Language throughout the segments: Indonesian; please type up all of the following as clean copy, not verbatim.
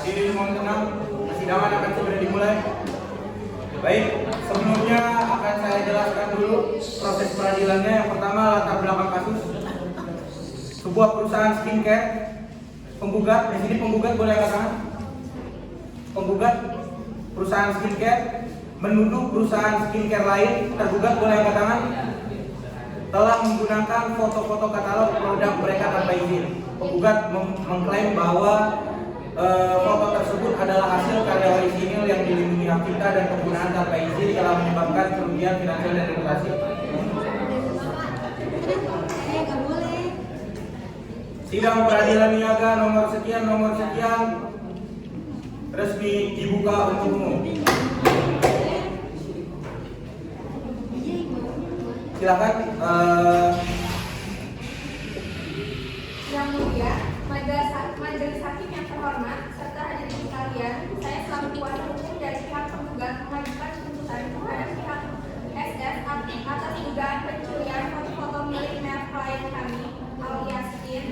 Hadirin mohon tenang, persidangan akan segera dimulai. Baik, sebelumnya akan saya jelaskan dulu proses peradilannya. Yang pertama, latar belakang kasus. Sebuah perusahaan skincare, penggugat, di sini penggugat boleh angkat tangan. Penggugat perusahaan skincare menuduh perusahaan skincare lain, tergugat boleh angkat tangan, telah menggunakan foto-foto katalog produk mereka tanpa izin. Penggugat mengklaim bahwa foto tersebut adalah hasil karya orisinil yang dilindungi hak cipta dan penggunaan tanpa izin telah menyebabkan kerugian finansial dan reputasi. Sidang peradilan niaga nomor sekian resmi dibuka untuk umum. Silakan. Yang mulia, majelis hakim yang terhormat serta hadirin sekalian, saya selaku kuasa hukum dari pihak penggugat mengajukan tuntutan kepada pihak SF atas dugaan pencurian foto-foto milik merek klien kami, alias Kin.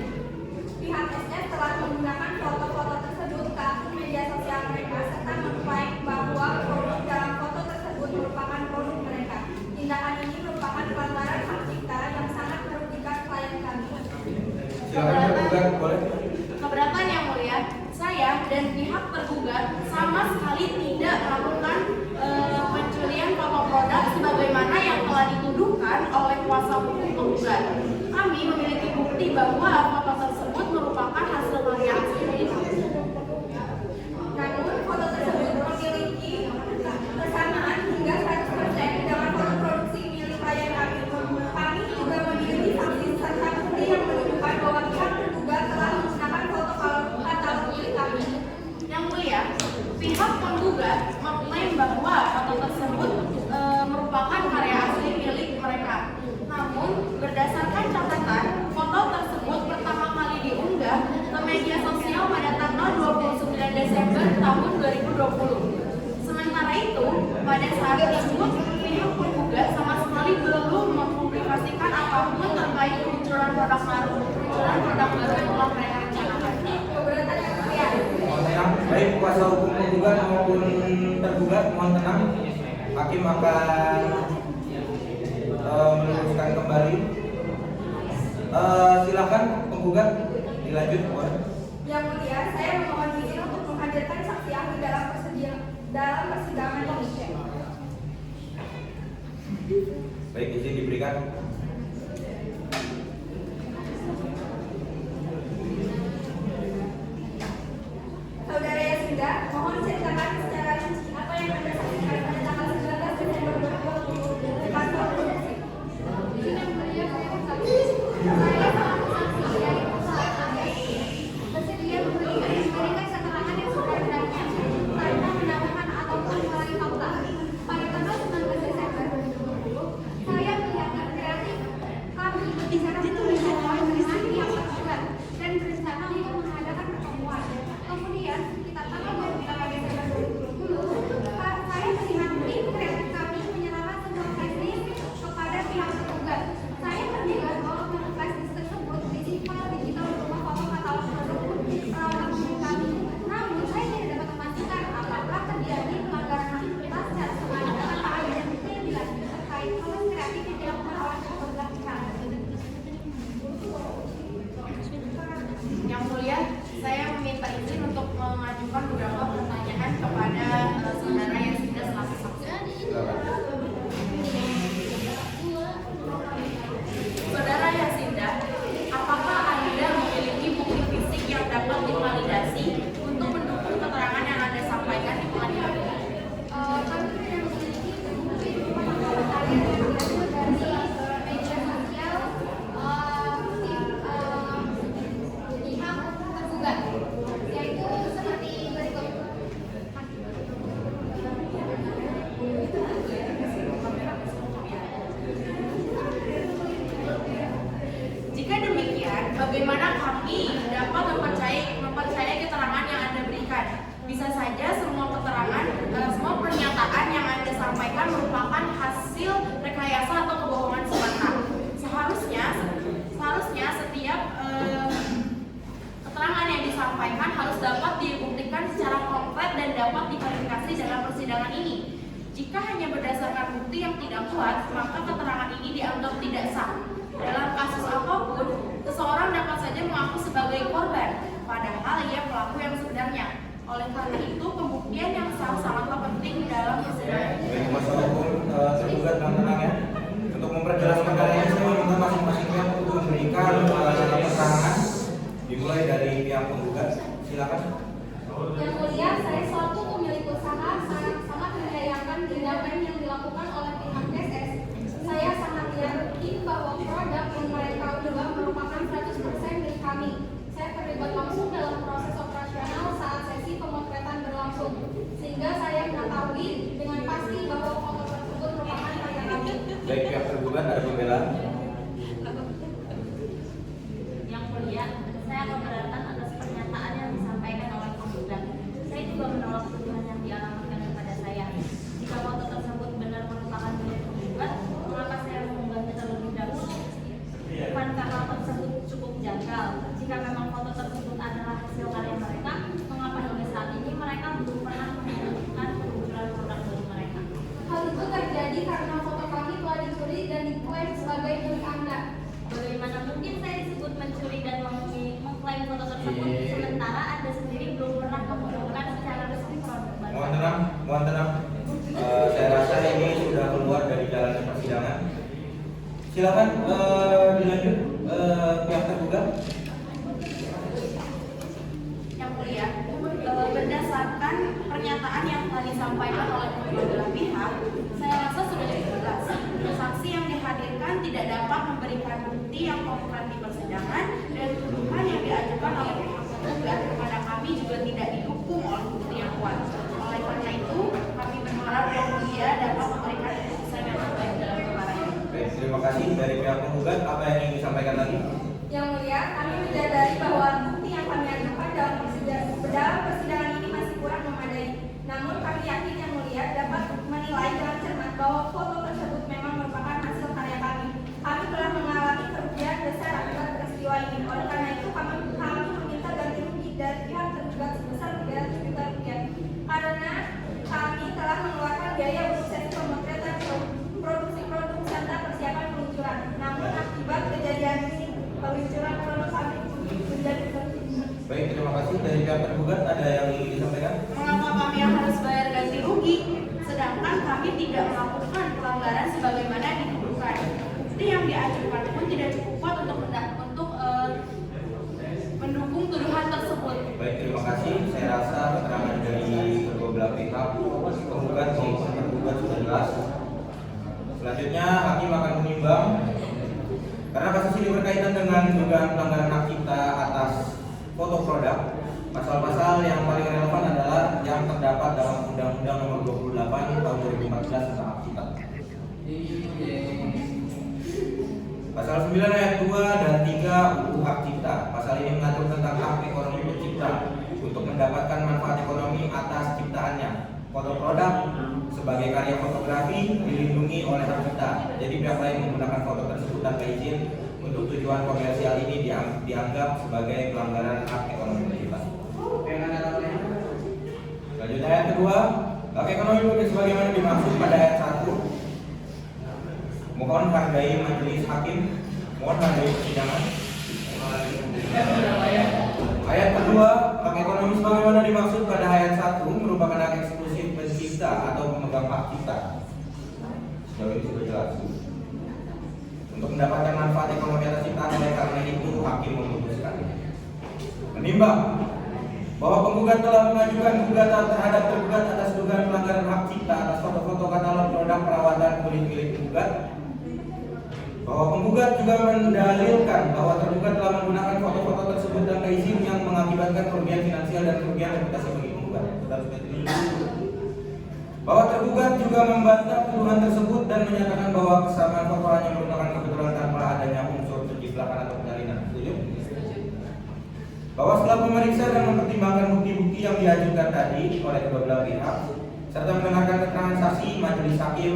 Pihak SF telah menggunakan foto-foto tersebut ke akun media sosial mereka serta mengklaim bahwa produk dalam foto tersebut merupakan produk mereka. Tindakan ini merupakan pelanggaran hak cipta yang sangat merugikan klien kami. Keberatan yang mulia, saya dan pihak tergugat sama sekali tidak melakukan pencurian foto produk sebagaimana yang telah dituduhkan oleh kuasa hukum penggugat. Kami memiliki bukti bahwa foto tersebut merupakan hasil karya asli milik kami. Namun, foto tersebut memiliki kesamaan hingga 100% dengan foto produksi milik klien kami. Kami juga memiliki saksi serta bukti yang menunjukkan bahwa pihak tergugat telah menggunakan foto katalog milik kami. Yang mulia, pihak penggugat mengklaim bahwa foto tersebut merupakan karya asli milik mereka. Namun, berdasarkan catatan, foto tersebut pertama kali diunggah ke media sosial pada tanggal 29 Desember tahun 2020. Sementara itu, pada saat tersebut, pihak penggugat sama sekali belum mempublikasikan apapun terkait peluncuran produk baru yang telah mereka rencanakan. Keberatan yang mulia. Mohon tenang, baik kuasa hukum penggugat maupun tergugat mohon tenang. Hakim akan meluruskan kembali. Silakan penggugat dilanjut. Yang mulia, saya memohon izin untuk menghadirkan saksi ahli dalam persidangan ini. Baik, izin diberikan. Saudara Yasinda, mohon ceritakan secara rinci apa yang Anda saksikan pada tanggal 19 Desember 2020 di kantor produksi. Yang mulia, saya saksi dari perusahaan bersedia memberikan keterangan yang sebenarnya tanpa menambahkan ataupun mengurangi fakta. Pada tanggal 19 Desember 2020, saya melihat kreatif kami berbicara dengan pihak tergugat dan berencana untuk mengadakan pertemuan. Kemudian, sekitar tanggal 28 Desember 2020, saya melihat tim kreatif kami menyerahkan sebuah flashdisk kepada pihak tergugat. Saya menduga bahwa flashdisk tersebut berisi file digital berupa foto katalog produk milik kami. Namun, saya tidak dapat memastikan apakah terjadi pelanggaran hak cipta secara sengaja tanpa adanya bukti yang dilanjut terkait proses kreatif yang dilakukan oleh kedua pihak. Yang mulia, saya meminta izin untuk mengajukan beberapa pertanyaan kepada saudara yang sudah selaku saksi. Saudara Yasinda, apakah Anda memiliki bukti fisik yang dapat divalidasi untuk mendukung keterangan yang Anda sampaikan di pengadilan? Kami tidak memiliki bukti berupa foto kalian yang diambil dari media sosial pihak tergugat, yaitu seperti berikut. Jika demikian, bagaimana kami dapat mempercayai keterangan yang Anda berikan? Bisa saja semua pernyataan yang Anda sampaikan merupakan hasil rekayasa atau kebohongan semata. Seharusnya setiap keterangan yang disampaikan harus dapat dibuktikan dibuktikan secara konkret dan dapat diverifikasi dalam persidangan ini. Jika hanya berdasarkan bukti yang tidak kuat, maka keterangan ini dianggap tidak sah. Dalam kasus apapun, seseorang dapat saja mengaku sebagai korban, padahal ia pelaku yang sebenarnya. Oleh karena itu, pembuktian yang sah sangatlah penting dalam persidangan. Baik, kuasa hukum tergugat dan tenang ya. Untuk memperjelas perkara ini, saya meminta masing-masing pihak untuk memberikan keterangan. Dimulai dari pihak penggugat, silakan. Yang mulia, saya selaku pemilik usaha sangat menyayangkan tindakan yang dilakukan oleh pihak SS. Saya sangat yakin bahwa produk yang mereka jual merupakan 100% milik kami. Saya terlibat langsung dalam proses operasional saat sesi pemotretan berlangsung, sehingga saya mengetahui dengan pasti bahwa foto tersebut merupakan karya kami. Baik, pihak tergugat ada pembelaan. Yang mulia, saya keberatan atas pernyataan yang disampaikan oleh penggugat. Saya juga menolak tuduhan yang dialamatkan kepada saya. Jika foto tersebut benar merupakan milik penggugat, mengapa saya mengunggahnya terlebih dahulu? Bukankah hal tersebut cukup janggal? Jika memang foto tersebut adalah hasil karya mereka, mengapa hingga saat ini mereka belum pernah menunjukkan keunggulan produk dari mereka? Hal itu terjadi karena foto kami telah dicuri dan diklaim sebagai milik Anda. Bagaimana mungkin saya disebut mencuri dan mengklaim foto tersebut, sementara Anda sendiri belum pernah menunjukkan secara resmi produk baru? Mohon tenang. Saya rasa ini sudah keluar dari jalan persidangan. Silakan dilanjut pihak tergugat. Yang mulia, berdasarkan pernyataan yang telah disampaikan oleh kedua belah pihak, saya rasa sudah cukup jelas. Saksi yang dihadirkan tidak dapat memberikan bukti yang konkret di persidangan, dan tuduhan yang diajukan oleh pihak tergugat kepada kami juga tidak didukung oleh bukti yang kuat. Oleh karena itu, kami berharap yang mulia dapat memberikan keputusan yang terbaik dalam perkara ini. Baik, terima kasih. Dari pihak penggugat, apa yang ingin disampaikan lagi? Yang mulia, kami menyadari bahwa bukti yang kami ajukan dalam persidangan ini masih kurang memadai. Namun kami yakin yang mulia dapat menilai dengan cermat bahwa foto tersebut memang merupakan hasil karya kami. Kami telah mengalami kerugian besar akibat peristiwa ini. Oleh karena itu kami meminta ganti rugi dari pihak tergugat sebesar 300 juta rupiah. Karena kami telah mengeluarkan biaya untuk sesi pemotretan produksi produk serta persiapan peluncuran. Namun akibat kejadian ini, peluncuran produk kami menjadi tertunda. Baik, terima kasih. Dari pihak tergugat ada yang ingin disampaikan? Mengapa kami yang harus bayar ganti rugi, sedangkan kami tidak melakukan pelanggaran sebagaimana dituduhkan? Bukti yang diajukan pun tidak cukup kuat untuk mendukung tuduhan tersebut. Baik, terima kasih. Saya rasa keterangan dari kedua belah pihak, penggugat maupun tergugat sudah jelas. Selanjutnya, hakim akan menimbang karena kasus ini berkaitan dengan dugaan pelanggaran hak cipta atas foto produk. Pasal-pasal yang paling relevan adalah yang terdapat dalam Undang-Undang Nomor 28 Tahun 2014 tentang hak cipta. Pasal 9 ayat 2 dan 3 UU Hak Cipta. Pasal ini mengatur tentang hak ekonomi pencipta untuk mendapatkan manfaat ekonomi atas ciptaannya. Foto produk sebagai karya fotografi dilindungi oleh hak cipta. Jadi pihak lain menggunakan foto tersebut tanpa izin untuk tujuan komersial ini dianggap sebagai pelanggaran hak ekonomi pencipta. Lanjut ayat kedua, hak ekonomi sebagaimana dimaksud pada ayat 1. Mohon hargai majelis hakim, mohon hargai persidangan. Ayat kedua, hak ekonomi sebagaimana dimaksud pada ayat 1 merupakan hak eksklusif pencipta atau pemegang hak cipta. Sejauh ini sudah jelas. Untuk mendapatkan manfaat ekonomi atas ciptaan, oleh karena itu hakim memutuskan menimbang bahwa penggugat telah mengajukan gugatan terhadap tergugat atas dugaan pelanggaran hak cipta atas foto-foto katalog produk perawatan kulit milik penggugat, bahwa penggugat juga mendalilkan bahwa tergugat telah menggunakan foto-foto tersebut tanpa izin yang mengakibatkan kerugian finansial dan kerugian reputasi bagi penggugat. Bahwa tergugat juga membantah tuduhan tersebut dan menyatakan bahwa kesamaan foto hanya merupakan kebetulan tanpa adanya unsur penjiplakan atau penyalinan. Setuju? Bahwa setelah memeriksa dan mempertimbangkan bukti-bukti yang diajukan tadi oleh kedua belah pihak serta mendengarkan keterangan saksi, majelis hakim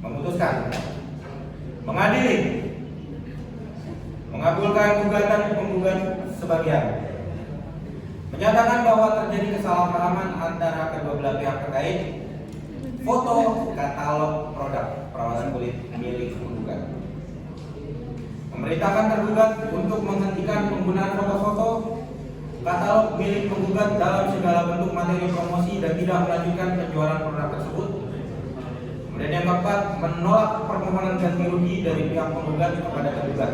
memutuskan mengadili, mengabulkan gugatan penggugat sebagian, menyatakan bahwa terjadi kesalahpahaman antara kedua belah pihak terkait foto katalog produk perawatan kulit milik penggugat. Memerintahkan tergugat untuk menghentikan penggunaan foto-foto katalog milik penggugat dalam segala bentuk materi promosi dan tidak melanjutkan penjualan produk tersebut. Kemudian yang keempat, menolak permohonan ganti rugi dari pihak penggugat kepada tergugat.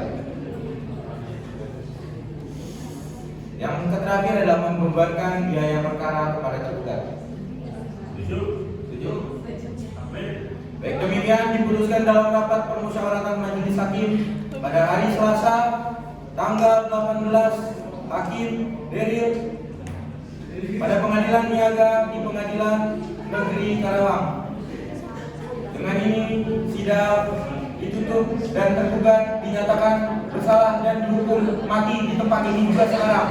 Yang terakhir adalah membebankan biaya perkara kepada tergugat. Setuju? Baik, demikian diputuskan dalam rapat permusyawaratan majelis hakim pada hari Selasa tanggal 18 Hakim Beril pada pengadilan niaga di Pengadilan Negeri Karawang. Dengan ini sidang ditutup dan tergugat dinyatakan bersalah dan dihukum mati di tempat ini juga sekarang.